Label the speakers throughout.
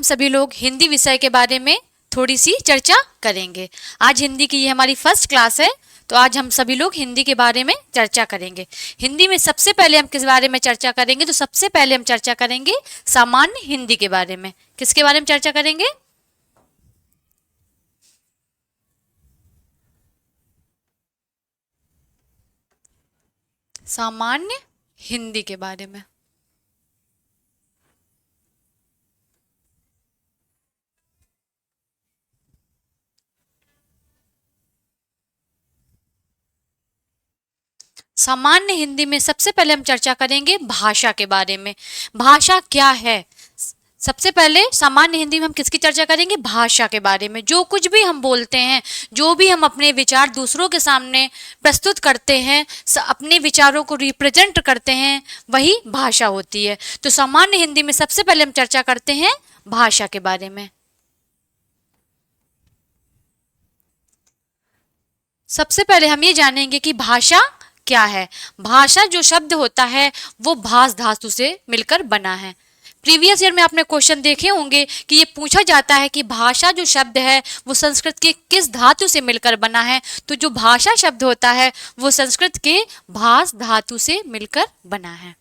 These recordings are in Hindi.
Speaker 1: हम सभी लोग हिंदी विषय के बारे में थोड़ी सी चर्चा करेंगे। आज हिंदी की ये हमारी फर्स्ट क्लास है, तो आज हम सभी लोग हिंदी के बारे में चर्चा करेंगे। हिंदी में सबसे पहले हम किस बारे में चर्चा करेंगे? तो सबसे पहले हम चर्चा करेंगे सामान्य हिंदी के बारे में। किसके बारे में चर्चा करेंगे? सामान्य हिंदी के बारे में। सामान्य हिंदी में सबसे पहले हम चर्चा करेंगे भाषा के बारे में। भाषा क्या है? सबसे पहले सामान्य हिंदी में हम किसकी चर्चा करेंगे? भाषा के बारे में। जो कुछ भी हम बोलते हैं, जो भी हम अपने विचार दूसरों के सामने प्रस्तुत करते हैं, अपने विचारों को रिप्रेजेंट करते हैं, वही भाषा होती है। तो सामान्य हिंदी में सबसे पहले हम चर्चा करते हैं भाषा के बारे में। सबसे पहले हम ये जानेंगे कि भाषा क्या है। भाषा जो शब्द होता है वो भास धातु से मिलकर बना है। प्रीवियस ईयर में आपने क्वेश्चन देखे होंगे कि ये पूछा जाता है कि भाषा जो शब्द है वो संस्कृत के किस धातु से मिलकर बना है। तो जो भाषा शब्द होता है वो संस्कृत के भास धातु से मिलकर बना है।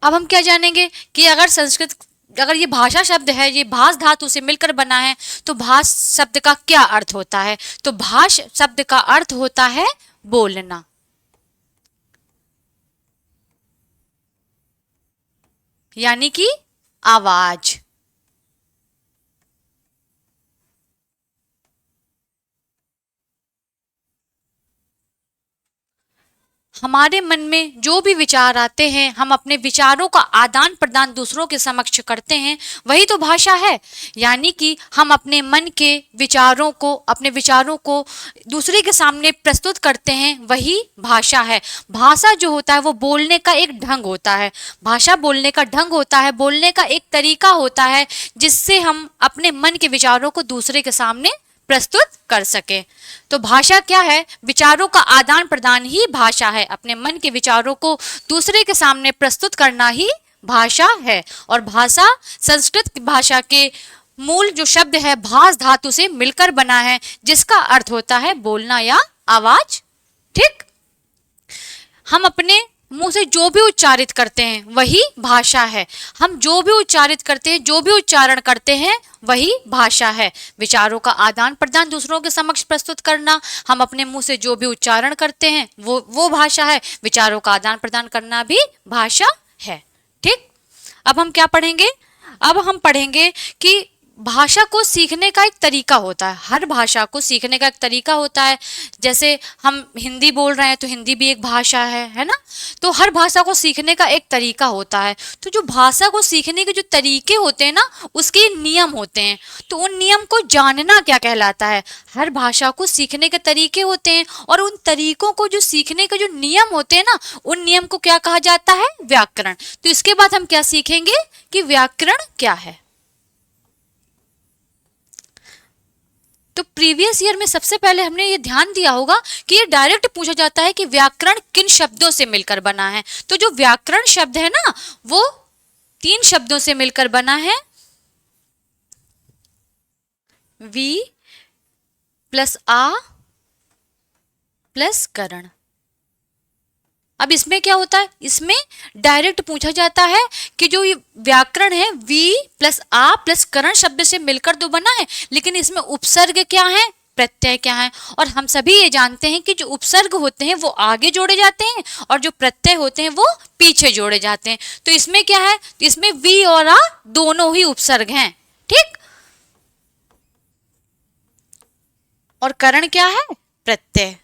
Speaker 1: अब हम क्या जानेंगे कि अगर ये भाषा शब्द है ये भास धातु से मिलकर बना है तो भास शब्द का क्या अर्थ होता है? तो भाष शब्द का अर्थ होता है बोलना। यानी कि आवाज। हमारे मन में जो भी विचार आते हैं, हम अपने विचारों का आदान प्रदान दूसरों के समक्ष करते हैं, वही तो भाषा है। यानी कि हम अपने मन के विचारों को, अपने विचारों को दूसरे के सामने प्रस्तुत करते हैं, वही भाषा है। भाषा जो होता है वो बोलने का एक ढंग होता है। भाषा बोलने का ढंग होता है, बोलने का एक तरीका होता है जिससे हम अपने मन के विचारों को दूसरे के सामने प्रस्तुत कर सके। तो भाषा क्या है? विचारों का आदान प्रदान ही भाषा है। अपने मन के विचारों को दूसरे के सामने प्रस्तुत करना ही भाषा है। और भाषा संस्कृत भाषा के मूल जो शब्द है भास धातु से मिलकर बना है, जिसका अर्थ होता है बोलना या आवाज। ठीक, हम अपने मुंह से जो भी उच्चारित करते हैं वही भाषा है। हम जो भी उच्चारित करते हैं, जो भी उच्चारण करते हैं, वही भाषा है। विचारों का आदान प्रदान दूसरों के समक्ष प्रस्तुत करना, हम अपने मुंह से जो भी उच्चारण करते हैं वो भाषा है। विचारों का आदान प्रदान करना भी भाषा है। ठीक, अब हम क्या पढ़ेंगे? अब हम पढ़ेंगे कि भाषा को सीखने का एक तरीका होता है। हर भाषा को सीखने का एक तरीका होता है। जैसे हम हिंदी बोल रहे हैं तो हिंदी भी एक भाषा है ना? तो हर भाषा को सीखने का एक तरीका होता है। तो जो भाषा को सीखने के जो तरीके होते हैं ना, उसके नियम होते हैं। तो उन नियम को जानना क्या कहलाता है? हर भाषा को सीखने के तरीके होते हैं और उन तरीकों को जो सीखने के जो नियम होते हैं ना, उन नियम को क्या कहा जाता है? व्याकरण। तो इसके बाद हम क्या सीखेंगे कि व्याकरण क्या है। तो प्रीवियस ईयर में सबसे पहले हमने ये ध्यान दिया होगा कि ये डायरेक्ट पूछा जाता है कि व्याकरण किन शब्दों से मिलकर बना है। तो जो व्याकरण शब्द है ना, वो 3 शब्दों से मिलकर बना है। वी प्लस आ प्लस करण। अब इसमें क्या होता है? इसमें डायरेक्ट पूछा जाता है कि जो ये व्याकरण है वी प्लस आ प्लस करण शब्द से मिलकर तो बना है, लेकिन इसमें उपसर्ग क्या है, प्रत्यय क्या है। और हम सभी ये जानते हैं कि जो उपसर्ग होते हैं वो आगे जोड़े जाते हैं और जो प्रत्यय होते हैं वो पीछे जोड़े जाते हैं। तो इसमें क्या है? तो इसमें वी और आ दोनों ही उपसर्ग हैं। ठीक, और करण क्या है? प्रत्यय।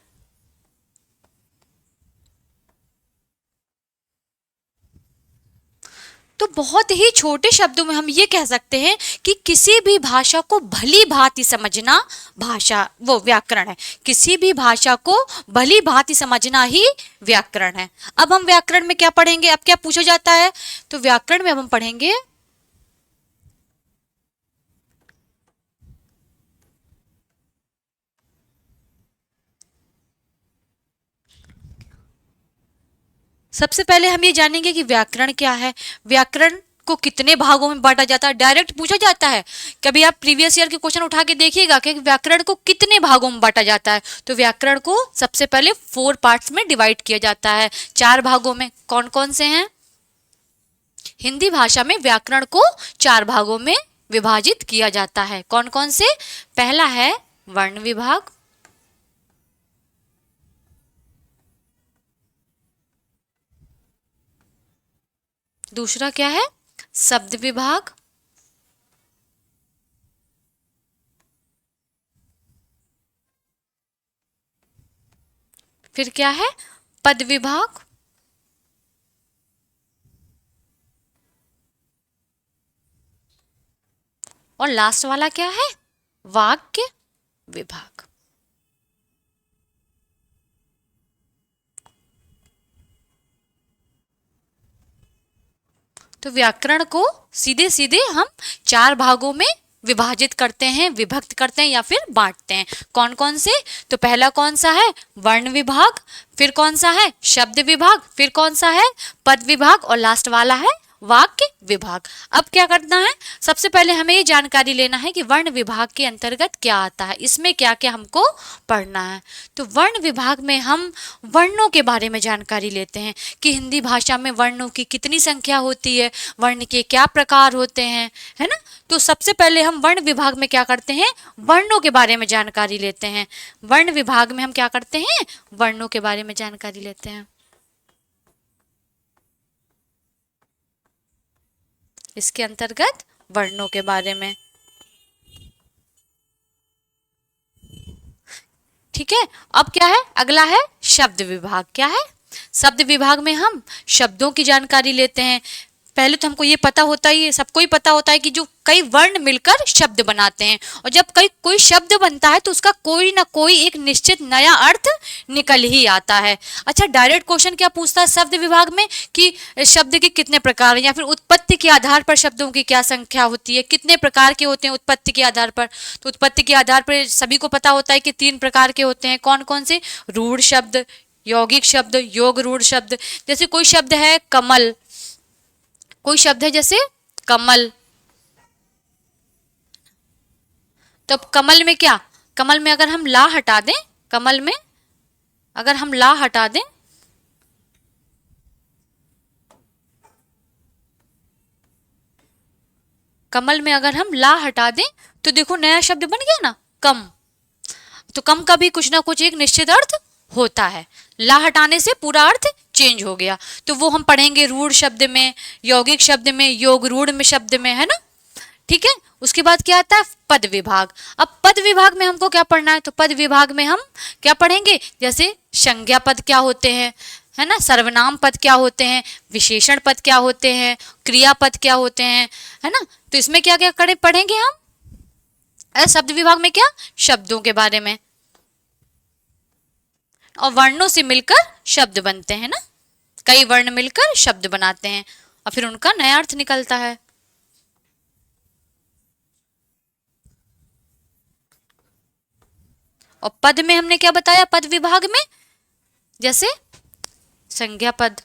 Speaker 1: तो बहुत ही छोटे शब्दों में हम ये कह सकते हैं कि किसी भी भाषा को भली भांति समझना भाषा वो व्याकरण है। किसी भी भाषा को भली भांति समझना ही व्याकरण है। अब हम व्याकरण में क्या पढ़ेंगे? अब क्या पूछा जाता है? तो व्याकरण में अब हम पढ़ेंगे सबसे पहले हम ये जानेंगे कि व्याकरण क्या है। व्याकरण को कितने भागों में बांटा जाता है, डायरेक्ट पूछा जाता है। कभी आप प्रीवियस ईयर के क्वेश्चन उठा के देखिएगा कि व्याकरण को कितने भागों में बांटा जाता है। तो व्याकरण को सबसे पहले 4 पार्ट्स में डिवाइड किया जाता है, 4 भागों में। कौन कौन से हैं? हिंदी भाषा में व्याकरण को 4 भागों में विभाजित किया जाता है। कौन कौन से? पहला है वर्ण विभाग, दूसरा क्या है? शब्द विभाग, फिर क्या है? पद विभाग, और लास्ट वाला क्या है? वाक्य विभाग। तो व्याकरण को सीधे सीधे हम 4 भागों में विभाजित करते हैं, विभक्त करते हैं या फिर बांटते हैं। कौन कौन से? तो पहला कौन सा है? वर्ण विभाग, फिर कौन सा है? शब्द विभाग, फिर कौन सा है? पद विभाग, और लास्ट वाला है वाक्य विभाग। अब क्या करना है? सबसे पहले हमें ये जानकारी लेना है कि वर्ण विभाग के अंतर्गत क्या आता है, इसमें क्या क्या हमको पढ़ना है। तो वर्ण विभाग में हम वर्णों के बारे में जानकारी लेते हैं कि हिंदी भाषा में वर्णों की कितनी संख्या होती है, वर्ण के क्या प्रकार होते हैं, है ना। तो सबसे पहले हम वर्ण विभाग में क्या करते हैं? वर्णों के बारे में जानकारी लेते हैं। वर्ण विभाग में हम क्या करते हैं? वर्णों के बारे में जानकारी लेते हैं। इसके अंतर्गत वर्णों के बारे में, ठीक है। अब क्या है? अगला है शब्द विभाग। क्या है? शब्द विभाग में हम शब्दों की जानकारी लेते हैं। पहले तो हमको ये पता होता ही है, सबको ही पता होता है कि जो कई वर्ण मिलकर शब्द बनाते हैं, और जब कोई शब्द बनता है तो उसका कोई ना कोई एक निश्चित नया अर्थ निकल ही आता है। अच्छा, डायरेक्ट क्वेश्चन क्या पूछता है शब्द विभाग में कि शब्द के कितने प्रकार हैं, या फिर उत्पत्ति के आधार पर शब्दों की क्या संख्या होती है, कितने प्रकार के होते हैं उत्पत्ति के आधार पर। तो उत्पत्ति के आधार पर सभी को पता होता है कि 3 प्रकार के होते हैं। कौन कौन से? रूढ़ शब्द, यौगिक शब्द, योग रूढ़ शब्द। जैसे कोई शब्द है कमल, कोई शब्द है जैसे कमल, तो कमल में क्या? कमल में अगर हम ला हटा दें, कमल में अगर हम ला हटा दें, कमल में अगर हम ला हटा दें तो देखो नया शब्द बन गया ना, कम। तो कम का भी कुछ ना कुछ एक निश्चित अर्थ होता है, ला हटाने से पूरा अर्थ चेंज हो गया। तो वो हम पढ़ेंगे रूढ़ शब्द में, यौगिक शब्द में, योग रूढ़ में शब्द में, है ना। ठीक है। उसके बाद क्या आता है? पद विभाग। अब पद विभाग में हमको क्या पढ़ना है? तो पद विभाग में हम क्या पढ़ेंगे? जैसे संज्ञा पद क्या होते हैं, है ना, सर्वनाम पद क्या होते हैं, विशेषण पद क्या होते हैं, क्रियापद क्या होते हैं, है ना। तो इसमें क्या क्या पढ़ेंगे हम? शब्द विभाग में क्या? शब्दों के बारे में, और वर्णों से मिलकर शब्द बनते हैं ना, कई वर्ण मिलकर शब्द बनाते हैं और फिर उनका नया अर्थ निकलता है। और पद में हमने क्या बताया? पद विभाग में जैसे संज्ञा पद,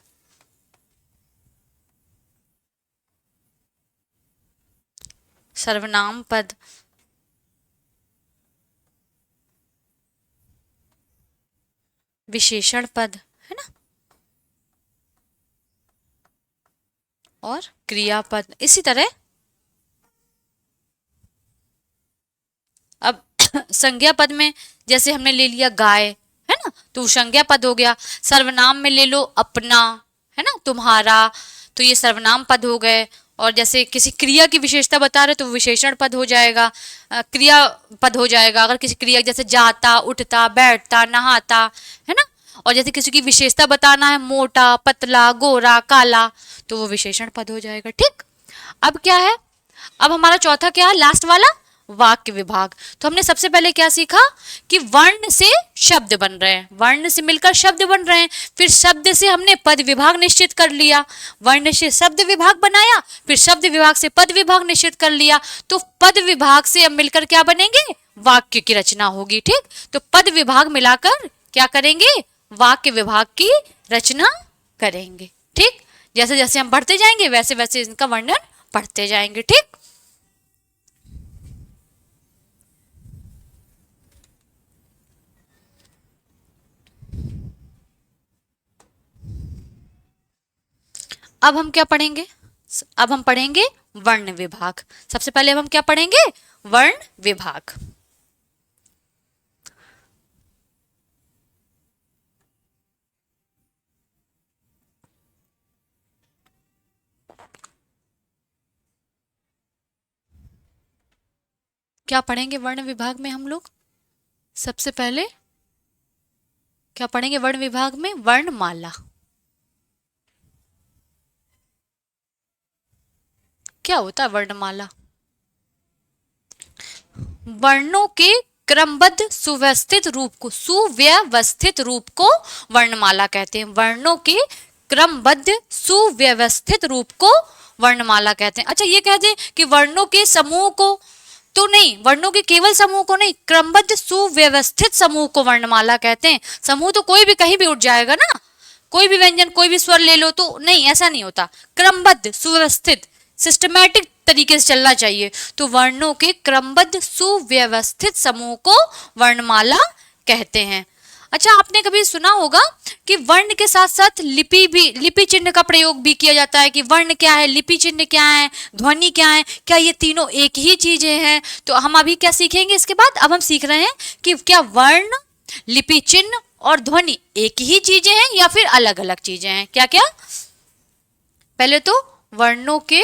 Speaker 1: सर्वनाम पद, विशेषण पद, है ना, और क्रियापद। इसी तरह अब संज्ञा पद में जैसे हमने ले लिया गाय, है ना, तो संज्ञा पद हो गया। सर्वनाम में ले लो अपना, है ना, तुम्हारा, तो ये सर्वनाम पद हो गए। और जैसे किसी क्रिया की विशेषता बता रहे तो विशेषण पद हो जाएगा, क्रिया पद हो जाएगा। अगर किसी क्रिया जैसे जाता, उठता, बैठता, नहाता, है ना, और जैसे किसी की विशेषता बताना है मोटा, पतला, गोरा, काला, तो वो विशेषण पद हो जाएगा। ठीक। अब क्या है? अब हमारा चौथा क्या है? लास्ट वाला वाक्य विभाग। तो हमने सबसे पहले क्या सीखा कि वर्ण से शब्द बन रहे हैं, वर्ण से मिलकर शब्द बन रहे हैं। फिर शब्द से हमने पद विभाग निश्चित कर लिया, वर्ण से शब्द विभाग बनाया, फिर शब्द विभाग से पद विभाग निश्चित कर लिया। तो पद विभाग से अब मिलकर क्या बनेंगे? वाक्य की रचना होगी। ठीक। तो पद विभाग मिलाकर क्या करेंगे? वाक्य विभाग की रचना करेंगे। ठीक। जैसे जैसे हम बढ़ते जाएंगे वैसे वैसे इनका वर्णन पढ़ते जाएंगे। ठीक, अब हम क्या पढ़ेंगे? अब हम पढ़ेंगे वर्ण विभाग। सबसे पहले अब हम क्या पढ़ेंगे? वर्ण विभाग। क्या पढ़ेंगे वर्ण विभाग में हम लोग? सबसे पहले क्या पढ़ेंगे वर्ण विभाग में? वर्णमाला। क्या होता है वर्णमाला? वर्णों के क्रमबद्ध सुव्यवस्थित रूप को, सुव्यवस्थित रूप को वर्णमाला कहते हैं। वर्णों के क्रमबद्ध सुव्यवस्थित रूप को वर्णमाला कहते हैं। अच्छा, ये कहते हैं कि वर्णों के समूह को तो नहीं, वर्णों के केवल समूह को नहीं, क्रमबद्ध सुव्यवस्थित समूह को वर्णमाला कहते हैं। समूह तो कोई भी कहीं भी उठ जाएगा ना, कोई भी व्यंजन कोई भी स्वर ले लो, तो नहीं, ऐसा नहीं होता। क्रमबद्ध सुव्यवस्थित सिस्टमैटिक तरीके से चलना चाहिए। तो वर्णों के क्रमबद्ध सुव्यवस्थित समूह को वर्णमाला कहते हैं। अच्छा, आपने कभी सुना होगा कि वर्ण के साथ साथ लिपि चिन्ह का प्रयोग भी किया जाता है। कि वर्ण क्या है, लिपि चिन्ह क्या है, ध्वनि क्या है, क्या ये तीनों एक ही चीजें हैं? तो हम अभी क्या सीखेंगे इसके बाद? अब हम सीख रहे हैं कि क्या वर्ण, लिपि चिन्ह और ध्वनि एक ही चीजें हैं या फिर अलग अलग चीजें हैं? क्या क्या? पहले तो वर्णों के,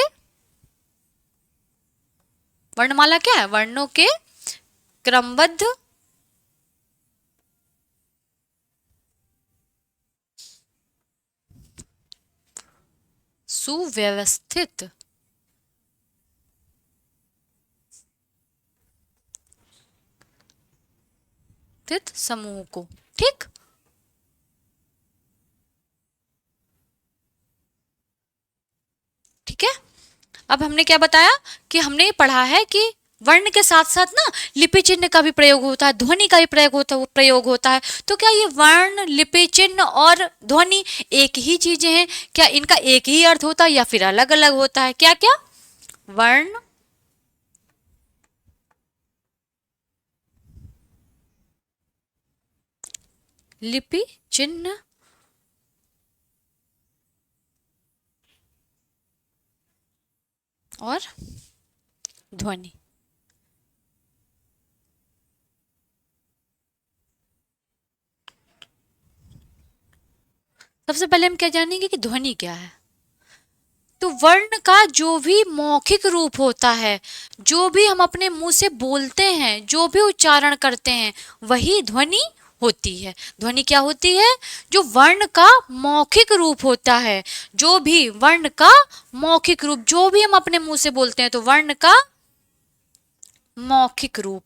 Speaker 1: वर्णमाला क्या है? वर्णों के क्रमबद्ध सुव्यवस्थित समूह को। ठीक, ठीक है। अब हमने क्या बताया कि हमने पढ़ा है कि वर्ण के साथ साथ ना लिपि चिन्ह का भी प्रयोग होता है, ध्वनि का भी प्रयोग होता है। तो क्या ये वर्ण, लिपि चिन्ह और ध्वनि एक ही चीजें हैं? क्या इनका एक ही अर्थ होता है या फिर अलग अलग होता है? क्या क्या? वर्ण, लिपि चिन्ह और ध्वनि। सबसे पहले हम क्या जानेंगे कि ध्वनि क्या है। तो वर्ण का जो भी मौखिक रूप होता है, जो भी हम अपने मुंह से बोलते हैं, जो भी उच्चारण करते हैं, वही ध्वनि होती है। ध्वनि क्या होती है? जो वर्ण का मौखिक रूप होता है, जो भी वर्ण का मौखिक रूप, जो भी हम अपने मुंह से बोलते हैं, तो वर्ण का मौखिक रूप।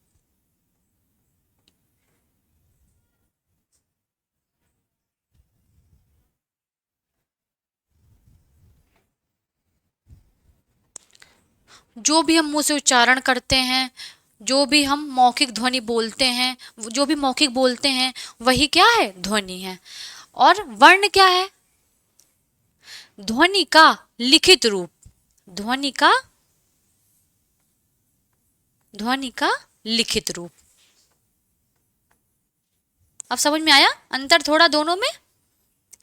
Speaker 1: जो भी हम मुंह से उच्चारण करते हैं, जो भी हम मौखिक ध्वनि बोलते हैं, जो भी मौखिक बोलते हैं, वही क्या है? ध्वनि है। और वर्ण क्या है? ध्वनि का लिखित रूप। ध्वनि का लिखित रूप। अब समझ में आया अंतर? थोड़ा दोनों में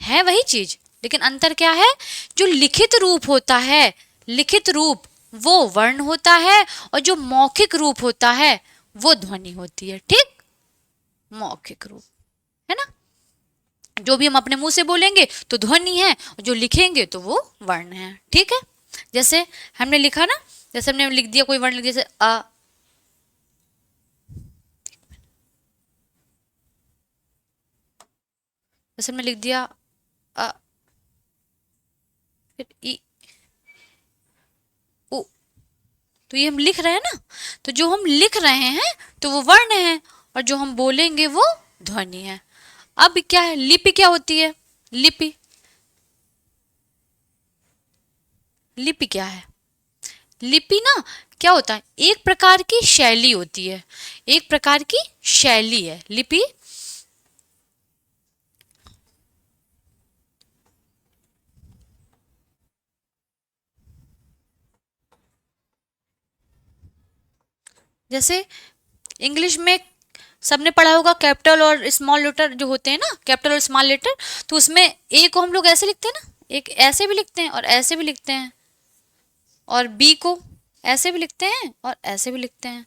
Speaker 1: है वही चीज, लेकिन अंतर क्या है? जो लिखित रूप होता है, लिखित रूप वो वर्ण होता है, और जो मौखिक रूप होता है वो ध्वनि होती है। ठीक, मौखिक रूप है ना। जो भी हम अपने मुंह से बोलेंगे तो ध्वनि है, और जो लिखेंगे तो वो वर्ण है। ठीक है, जैसे हमने लिखा ना, जैसे हमने लिख दिया कोई वर्ण, जैसे अ, जैसे हमने लिख दिया अ, फिर ई, उ, तो ये हम लिख रहे हैं ना। तो जो हम लिख रहे हैं तो वो वर्ण है, और जो हम बोलेंगे वो ध्वनि है। अब क्या है? लिपि क्या होती है? लिपि, लिपि क्या है? लिपि ना क्या होता है? एक प्रकार की शैली होती है, एक प्रकार की शैली है लिपि। जैसे इंग्लिश में सबने पढ़ा होगा कैपिटल और स्मॉल लेटर जो होते हैं ना, कैपिटल और स्मॉल लेटर, तो उसमें ए को हम लोग ऐसे लिखते हैं ना, एक ऐसे भी लिखते हैं और ऐसे भी लिखते हैं, और बी को ऐसे भी लिखते हैं और ऐसे भी लिखते हैं,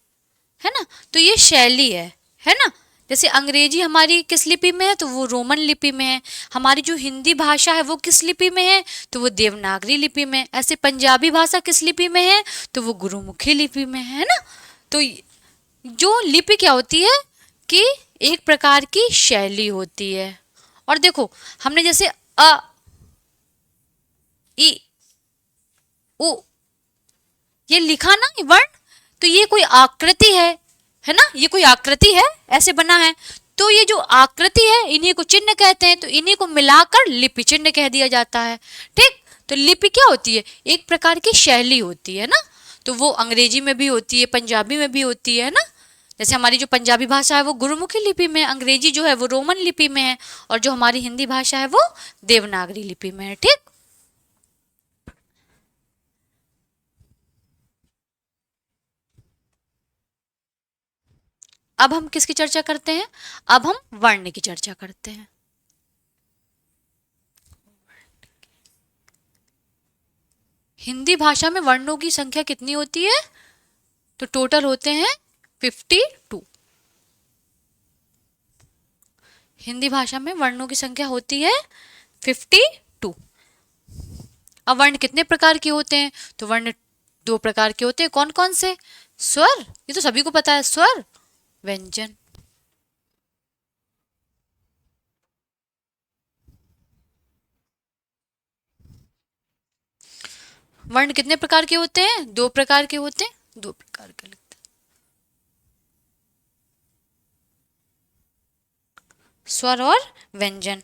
Speaker 1: है ना। तो ये शैली है ना। जैसे अंग्रेजी हमारी किस लिपि में है, तो वो रोमन लिपि में है। हमारी जो हिंदी भाषा है वो किस लिपि में है, तो वो देवनागरी लिपि में। ऐसे पंजाबी भाषा किस लिपि में है, तो वो गुरुमुखी लिपि में है ना। तो जो लिपि क्या होती है कि एक प्रकार की शैली होती है। और देखो हमने जैसे अ, इ, उ ये लिखा ना ये वर्ण, तो ये कोई आकृति है ना, ये कोई आकृति है, ऐसे बना है। तो ये जो आकृति है इन्हीं को चिन्ह कहते हैं, तो इन्हीं को मिलाकर लिपि चिन्ह कह दिया जाता है। ठीक, तो लिपि क्या होती है, एक प्रकार की शैली होती है ना। तो वो अंग्रेजी में भी होती है, पंजाबी में भी होती है ना। जैसे हमारी जो पंजाबी भाषा है वो गुरुमुखी लिपि में, अंग्रेजी जो है वो रोमन लिपि में है, और जो हमारी हिंदी भाषा है वो देवनागरी लिपि में है। ठीक, अब हम किसकी चर्चा करते हैं, अब हम वर्ण की चर्चा करते हैं। हिंदी भाषा में वर्णों की संख्या कितनी होती है, तो टोटल होते हैं 52। हिंदी भाषा में वर्णों की संख्या होती है 52। अब वर्ण कितने प्रकार के होते हैं, तो वर्ण दो प्रकार के होते हैं। कौन कौन से, स्वर, ये तो सभी को पता है, स्वर, व्यंजन। वर्ण कितने प्रकार के होते हैं, दो प्रकार के होते हैं, दो प्रकार के लिखते हैं, स्वर और व्यंजन।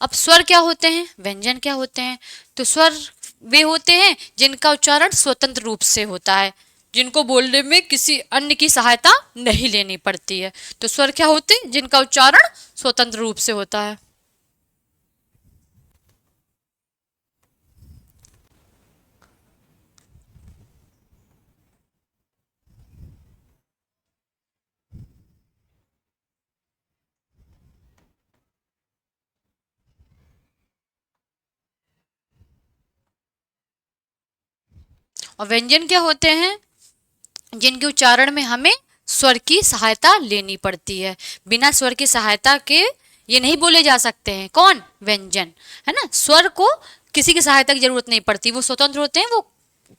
Speaker 1: अब स्वर क्या होते हैं, व्यंजन क्या होते हैं, तो स्वर वे होते हैं जिनका उच्चारण स्वतंत्र रूप से होता है, जिनको बोलने में किसी अन्य की सहायता नहीं लेनी पड़ती है। तो स्वर क्या होते हैं, जिनका उच्चारण स्वतंत्र रूप से होता है। और व्यंजन क्या होते हैं, जिनके उच्चारण में हमें स्वर की सहायता लेनी पड़ती है। बिना स्वर की सहायता के ये नहीं बोले जा सकते हैं। कौन, व्यंजन, है ना। स्वर को किसी की सहायता की जरूरत नहीं पड़ती, वो स्वतंत्र होते हैं, वो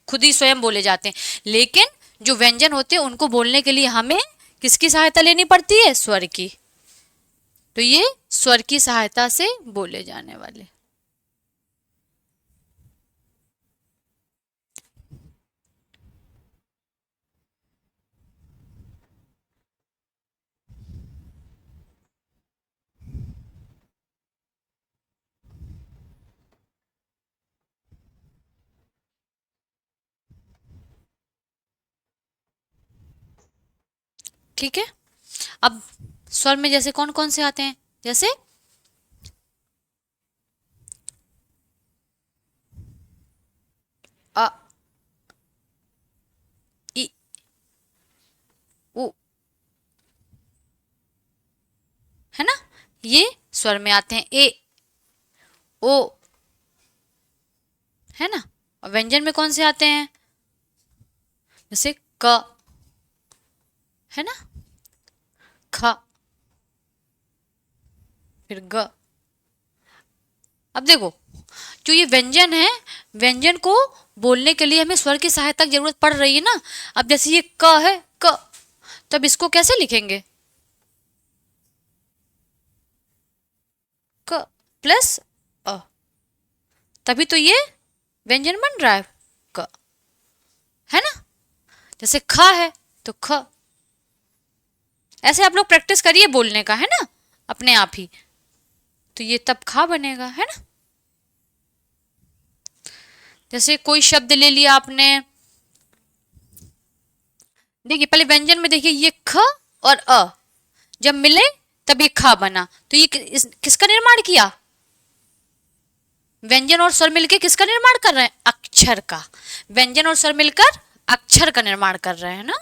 Speaker 1: खुद ही स्वयं बोले जाते हैं। लेकिन जो व्यंजन होते हैं उनको बोलने के लिए हमें किसकी सहायता लेनी पड़ती है, स्वर की। तो ये स्वर की सहायता से बोले जाने वाले। ठीक है, अब स्वर में जैसे कौन कौन से आते हैं, जैसे अ, इ, उ, है ना, ये स्वर में आते हैं। ए, ओ, है ना। और व्यंजन में कौन से आते हैं, जैसे क, है ना, ख, फिर ग। अब देखो जो ये व्यंजन है, व्यंजन को बोलने के लिए हमें स्वर की सहायता की जरूरत पड़ रही है ना। अब जैसे ये क है, क, तब इसको कैसे लिखेंगे, क प्लस अ, तभी तो ये व्यंजन बन रहा है, क, है ना। जैसे ख है तो ख, ऐसे आप लोग प्रैक्टिस करिए बोलने का, है ना, अपने आप ही, तो ये तब खा बनेगा, है ना। जैसे कोई शब्द ले लिया आपने, देखिए पहले व्यंजन में देखिए ये ख और अ जब मिले तब ये खा बना। तो ये किसका निर्माण किया, व्यंजन और स्वर मिलकर किसका निर्माण कर रहे हैं, अक्षर का। व्यंजन और स्वर मिलकर अक्षर का निर्माण कर रहे हैं ना।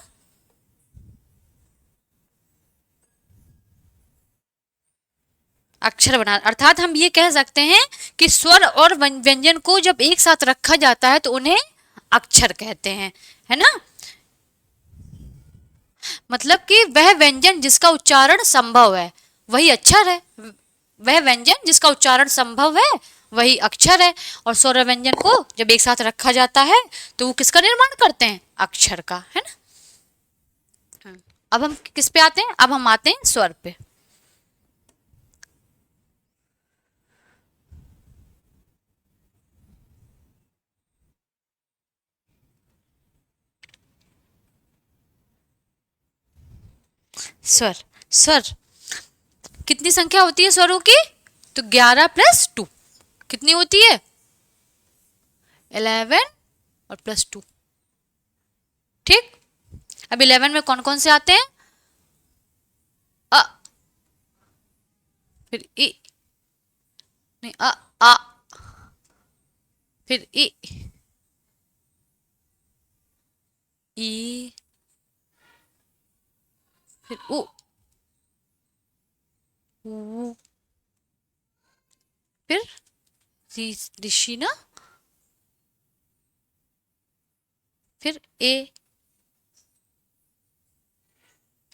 Speaker 1: अक्षर बना, अर्थात हम ये कह सकते हैं कि स्वर और व्यंजन को जब एक साथ रखा जाता है तो उन्हें अक्षर कहते हैं, है ना। मतलब कि वह व्यंजन जिसका उच्चारण संभव है वही अक्षर है, वह व्यंजन जिसका उच्चारण संभव है वही अक्षर है। और स्वर और व्यंजन को जब एक साथ रखा जाता है तो वो किसका निर्माण करते हैं, अक्षर का, है ना। अब हम किस पे आते हैं, अब हम आते हैं स्वर पे। स्वर, स्वर कितनी संख्या होती है स्वरों की, तो 11+2 कितनी होती है, 11 और +2। ठीक, अब 11 में कौन कौन से आते हैं, अ, फिर ई, नहीं आ, फिर ई, फिर ऊ, फिर ऋषि ना, फिर ए,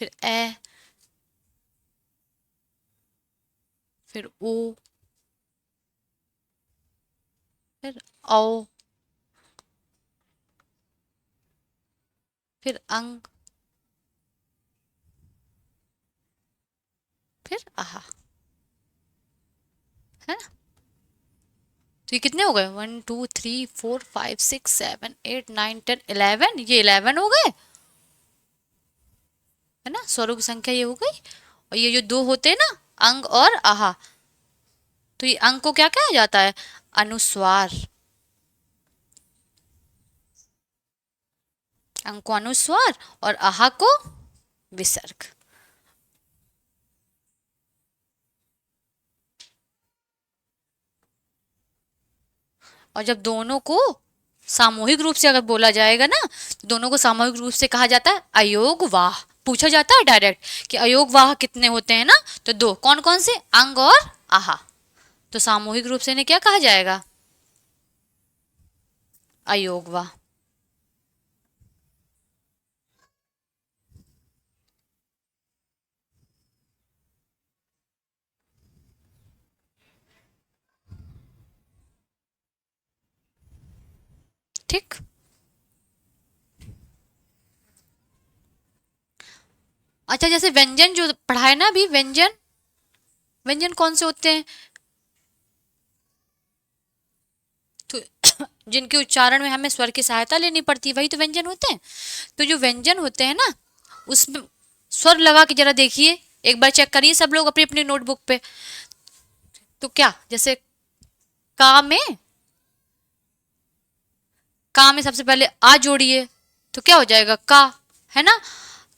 Speaker 1: फिर ए, फिर ओ, फिर औ, फिर अंग, फिर आहा, है ना। तो ये कितने हो गए, 1 2 3 4 5 6 7 8 9 10 11, ये 11 हो गए, है ना। स्वरों की संख्या ये हो गई। और ये जो दो होते हैं ना, अंग और आहा, तो ये अंग को क्या कहा जाता है, अनुस्वार, अंग को अनुस्वार और आहा को विसर्ग। और जब दोनों को सामूहिक रूप से अगर बोला जाएगा ना, तो दोनों को सामूहिक रूप से कहा जाता है अयोग वाह। पूछा जाता है डायरेक्ट कि अयोग वाह कितने होते हैं ना, तो दो, कौन कौन से, अंग और आहा। तो सामूहिक रूप से इन्हें क्या कहा जाएगा, अयोग वाह। ठीक, अच्छा जैसे व्यंजन जो पढ़ा है ना अभी, व्यंजन, व्यंजन कौन से होते हैं, तो जिनके उच्चारण में हमें स्वर की सहायता लेनी पड़ती है वही तो व्यंजन होते हैं। तो जो व्यंजन होते हैं ना, उसमें स्वर लगा के जरा देखिए, एक बार चेक करिए सब लोग अपनी अपनी नोटबुक पे। तो क्या, जैसे का में, का में सबसे पहले आ जोड़िए तो क्या हो जाएगा का, है ना।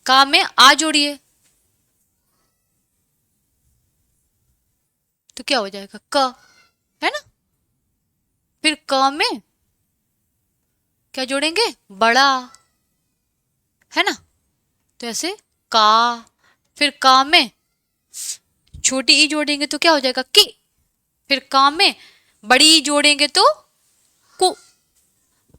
Speaker 1: का में आ जोड़िए तो क्या हो जाएगा क, है ना। फिर क में क्या जोड़ेंगे, बड़ा, है ना। तो ऐसे का, फिर का में छोटी ई जोड़ेंगे तो क्या हो जाएगा की, फिर का में बड़ी ई जोड़ेंगे तो कु,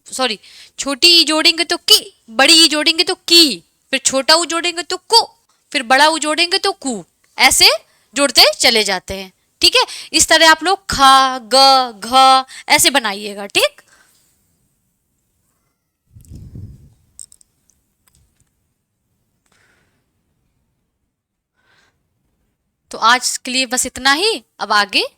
Speaker 1: सॉरी, छोटी ई जोड़ेंगे तो की, बड़ी ई जोड़ेंगे तो की, फिर छोटा ऊ जोड़ेंगे तो कु, फिर बड़ा ऊ जोड़ेंगे तो कु, ऐसे जुड़ते चले जाते हैं। ठीक है, इस तरह आप लोग खा, ग, घ ऐसे बनाइएगा। ठीक, तो आज के लिए बस इतना ही, अब आगे